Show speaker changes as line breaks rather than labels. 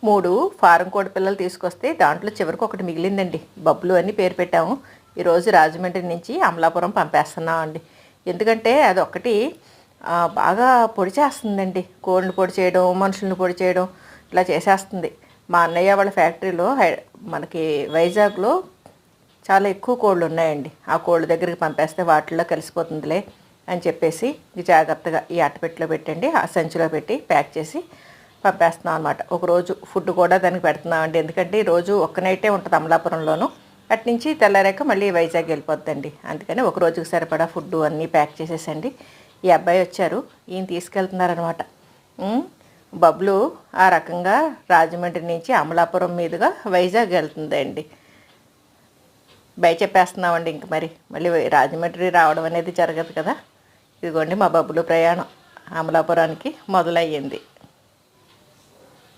3 form కోడి పిల్లలు తీసుకొస్తే దాంట్లో చివరికి ఒకటి మిగిలిందండి. బబ్లు అని పేరు పెట్టాము. ఈరోజు రాజమండ్రి నుంచి అమలాపురం పంపేస్తున్నామండి. ఎందుకంటే అదొక్కటి బాగా పొడి చేస్తుందండి. కోళ్ళని పొడి చేయడం, మనుషుల్ని పొడి చేయడం ఇట్లా చేసేస్తుంది. మా అన్నయ్య వాళ్ళ ఫ్యాక్టరీలో మనకి వైజాగ్లో చాలా ఎక్కువ కోళ్ళు ఉన్నాయండి. ఆ కోళ్ళ దగ్గరికి పంపేస్తే వాటిల్లో కలిసిపోతుందిలే అని చెప్పేసి జాగ్రత్తగా ఈ అట్టపెట్టిలో పెట్టండి, ఆ సంచిలో పెట్టి ప్యాక్ చేసి పంపేస్తున్నాం అనమాట. ఒకరోజు ఫుడ్ కూడా దానికి పెడుతున్నామండి. ఎందుకంటే ఈరోజు ఒక్క నైటే ఉంటుంది అమలాపురంలోను. అట్నుంచి తెల్లారాక మళ్ళీ వైజాగ్ వెళ్ళిపోద్దండి. అందుకని ఒక రోజుకి సరిపడా ఫుడ్ అన్నీ ప్యాక్ చేసేసండి. ఈ అబ్బాయి వచ్చారు, ఈయన తీసుకెళ్తున్నారనమాట. బబ్లు ఆ రకంగా రాజమండ్రి నుంచి అమలాపురం మీదుగా వైజాగ్ వెళ్తుందండి. బై చెప్పేస్తున్నామండి. ఇంక మళ్ళీ రాజమండ్రి రావడం అనేది జరగదు కదా. ఇదిగోండి మా బబ్బులు ప్రయాణం అమలాపురానికి మొదలయ్యింది.